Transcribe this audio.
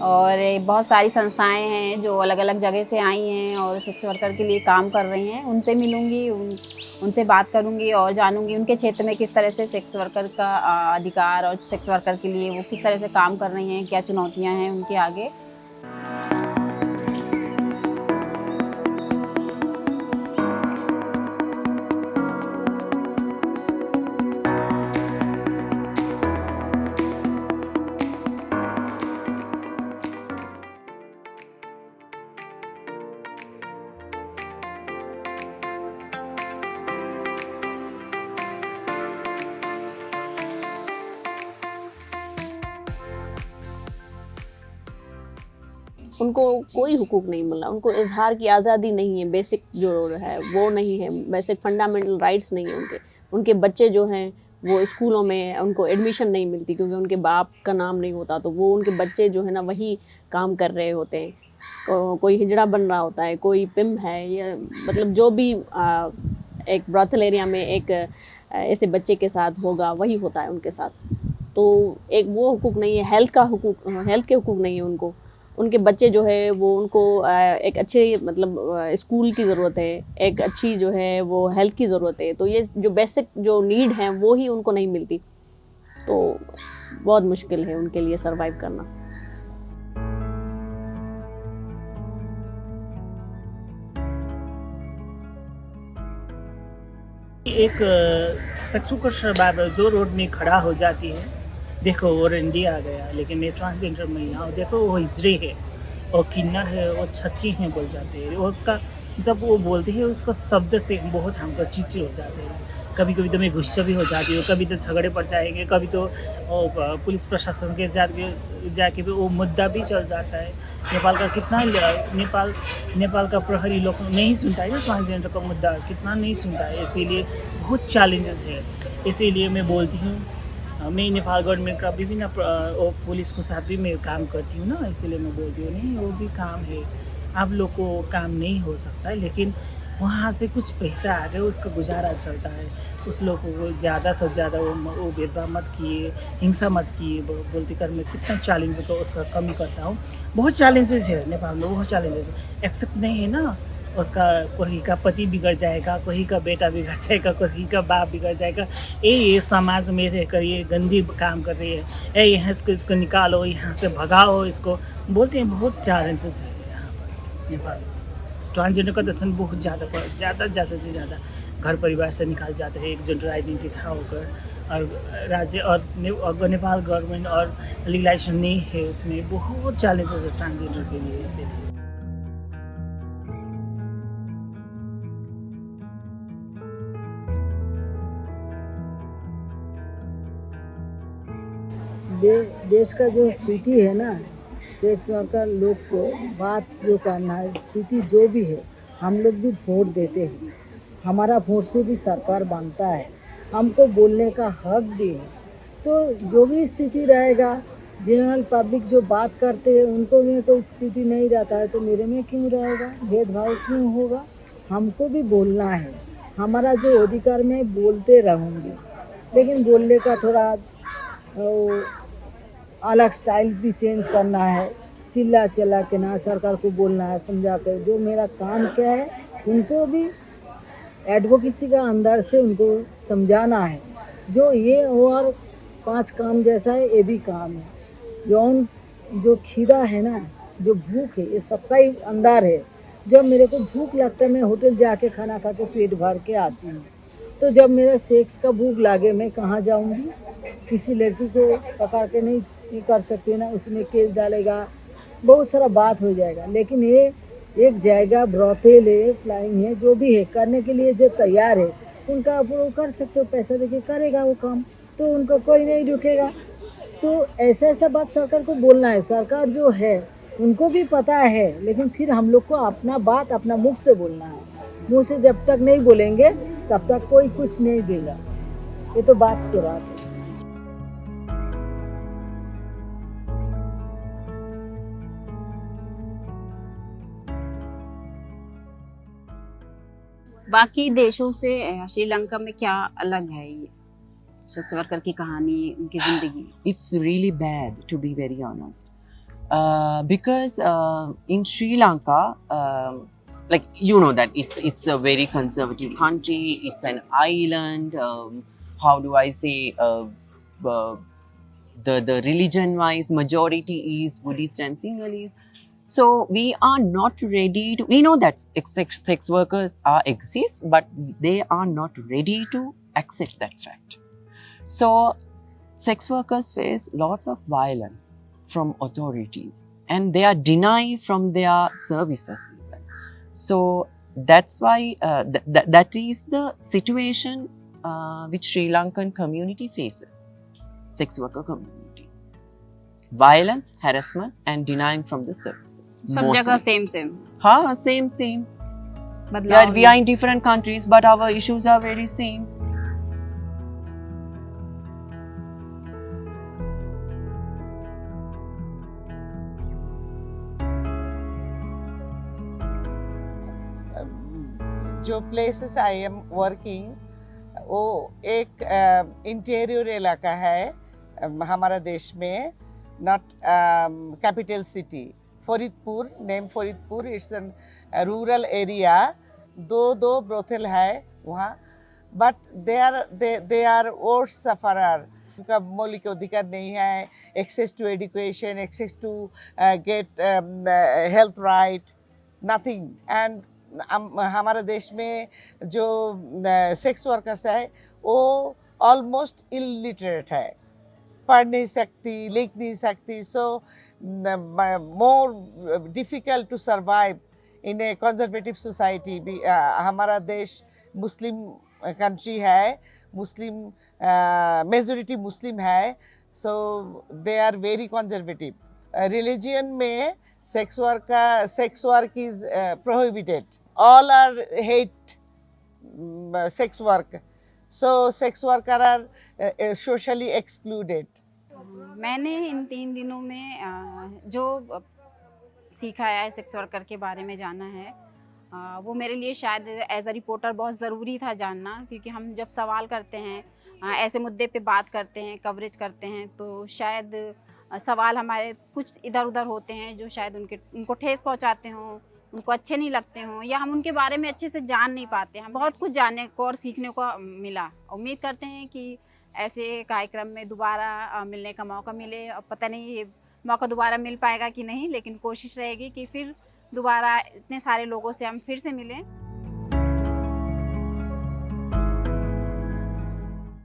और बहुत सारी संस्थाएं हैं जो अलग अलग जगह से आई हैं और सेक्स वर्कर के लिए काम कर रही हैं। उनसे मिलूंगी, उनसे बात करूंगी और जानूंगी उनके क्षेत्र में किस तरह से सेक्स वर्कर का अधिकार और सेक्स वर्कर के लिए वो किस तरह से काम कर रही हैं, क्या चुनौतियां हैं उनके आगे। उनको कोई हुकूक नहीं मिला, उनको इजहार की आज़ादी नहीं है, बेसिक जो है वो नहीं है, बेसिक फंडामेंटल राइट्स नहीं है उनके। उनके बच्चे जो हैं वो स्कूलों में उनको एडमिशन नहीं मिलती क्योंकि उनके बाप का नाम नहीं होता, तो वो उनके बच्चे जो है ना वही काम कर रहे होते हैं। कोई हिजड़ा बन रहा होता है, कोई पिम है, या मतलब जो भी एक ब्रॉथल एरिया में एक ऐसे बच्चे के साथ होगा वही होता है उनके साथ। तो एक वो हुकूक नहीं है, हेल्थ के हुकूक नहीं है उनको। उनके बच्चे जो है वो उनको एक अच्छे मतलब स्कूल की ज़रूरत है, एक अच्छी जो है वो हेल्थ की ज़रूरत है। तो ये जो बेसिक जो नीड हैं वो ही उनको नहीं मिलती, तो बहुत मुश्किल है उनके लिए सरवाइव करना। एक सेक्स वर्कर सर्वाइवर जो रोड में खड़ा हो जाती है, देखो वो इंडिया आ गया, लेकिन ये ट्रांसजेंडर महिला देखो वो हिजड़े है और किन्नर है, वो छटकी हैं बोल जाते हैं। उसका जब वो बोलते हैं उसका शब्द से बहुत हमको चिड़चिड़ हो जाते हैं। कभी कभी तो मैं गुस्सा भी हो जाती हूँ, कभी तो झगड़े पड़ जाएंगे, कभी तो पुलिस प्रशासन के जाके भी वो मुद्दा भी चल जाता है। नेपाल का कितना नेपाल का प्रहरी लोग नहीं सुनता है ना, ट्रांसजेंडर का मुद्दा कितना नहीं सुनता है, इसीलिए बहुत चैलेंजेस है। इसीलिए मैं बोलती हूँ, मैं नेपाल गवर्नमेंट का विभिन्न पुलिस के साथ भी मैं काम करती हूँ ना, इसीलिए मैं बोलती हूँ नहीं वो भी काम है, आप लोग को काम नहीं हो सकता है, लेकिन वहाँ से कुछ पैसा आ गया उसका गुजारा चलता है। उस लोग को ज़्यादा से ज़्यादा वो भेदभाव मत किए, हिंसा मत किए बोलते कर मैं कितना चैलेंज को उसका कमी करता हूँ। बहुत चैलेंजेस है नेपाल में, बहुत चैलेंजेस है, एक्सेप्ट नहीं है ना। उसका कोई का पति बिगड़ जाएगा, कोई का बेटा बिगड़ जाएगा, कोई का बाप बिगड़ जाएगा। ये समाज में रहकर ये गंदी काम कर रही है, यहाँ से इसको निकालो, यहाँ से भगाओ इसको, बोलते हैं। बहुत चैलेंजेस है यहाँ पर नेपाल में। ट्रांसजेंडर का दर्शन बहुत ज़्यादा से ज़्यादा घर परिवार से निकाल जाते हैं एक जेंडर आइडेंटिटी था होकर, और राज्य और नेपाल गवर्नमेंट और लीगलाइजेशन नहीं है, उसमें बहुत चैलेंजेस है ट्रांसजेंडर के लिए। इसीलिए देश का जो स्थिति है ना, सेक्स वर्कर लोग को बात जो करना है, स्थिति जो भी है, हम लोग भी वोट देते हैं, हमारा वोट से भी सरकार बनता है, हमको बोलने का हक भी है। तो जो भी स्थिति रहेगा, जनरल पब्लिक जो बात करते हैं उनको में कोई स्थिति नहीं रहता है, तो मेरे में क्यों रहेगा, भेदभाव क्यों होगा। हमको भी बोलना है, हमारा जो अधिकार में बोलते रहूँगी, लेकिन बोलने का थोड़ा अलग स्टाइल भी चेंज करना है। चिल्ला चिल्ला के ना सरकार को बोलना है, समझा कर जो मेरा काम क्या है उनको भी एडवोकेसी का अंदर से उनको समझाना है। जो ये और 5 काम जैसा है, ये भी काम है। जो खीरा है ना, जो भूख है, ये सबका ही अंदर है। जब मेरे को भूख लगता है मैं होटल जाके खाना खा के पेट भर के आती हूँ, तो जब मेरा सेक्स का भूख लागे मैं कहाँ जाऊँगी। किसी लड़की को पकड़ के नहीं कर सकते ना, उसमें केस डालेगा, बहुत सारा बात हो जाएगा। लेकिन ये एक जाएगा, ब्रॉथेल है, फ्लाइंग है, जो भी है करने के लिए जो तैयार है उनका वो कर सकते हो, पैसा देके करेगा वो काम, तो उनको कोई नहीं रुकेगा। तो ऐसा बात सरकार को बोलना है। सरकार जो है उनको भी पता है, लेकिन फिर हम लोग को अपना बात अपना मुख से बोलना है। मुँह से जब तक नहीं बोलेंगे तब तक कोई कुछ नहीं देगा। ये तो बात की बात है। बाकी देशों से श्रीलंका में क्या अलग है ये सेक्स वर्कर की कहानी, उनकी जिंदगी? It's really bad, to be very honest. Because in Sri Lanka, like you know that it's a very conservative country. It's an island. How do I say? The religion wise majority is Buddhist and Sinhalese. So we are not ready to. We know that sex workers exist, but they are not ready to accept that fact. So sex workers face lots of violence from authorities and they are denied from their services even. So that's why that is the situation which Sri Lankan community faces, sex worker community. Violence, harassment and denying from the services. सब जगह same हाँ, same. बदलाव We are in different countries but our issues are very same. जो places I am working वो एक interior इलाका है हमारा देश में, not capital city. Faridpur, name Faridpur, it's an rural area. दो ब्रोथल है वहाँ, but they are worst sufferer. उनका मौलिक अधिकार नहीं है, access to education, access to get health right, nothing. And हमारे देश में जो सेक्स वर्कर्स है वो ऑलमोस्ट इलिटरेट है, पढ़ नहीं सकती, लिख नहीं सकती. So more difficult to survive in a conservative society. हमारा देश मुस्लिम कंट्री है, मुस्लिम मेजॉरिटी मुस्लिम है. So they are very conservative. Religion में sex work is prohibited. All are hate sex work. So sex worker are socially excluded. मैंने इन 3 दिनों में जो सीखा है, सेक्स वर्कर के बारे में जाना है, वो मेरे लिए शायद एज अ रिपोर्टर बहुत ज़रूरी था जानना. क्योंकि हम जब सवाल करते हैं, ऐसे मुद्दे पे बात करते हैं, कवरेज करते हैं, तो शायद सवाल हमारे कुछ इधर उधर होते हैं जो शायद उनको ठेस पहुंचाते हों, उनको अच्छे नहीं लगते हों, या हम उनके बारे में अच्छे से जान नहीं पाते हैं. बहुत कुछ जानने को और सीखने को मिला. उम्मीद करते हैं कि ऐसे कार्यक्रम में दोबारा मिलने का मौका मिले. और पता नहीं ये मौका दोबारा मिल पाएगा कि नहीं, लेकिन कोशिश रहेगी कि फिर दोबारा इतने सारे लोगों से हम फिर से मिलें.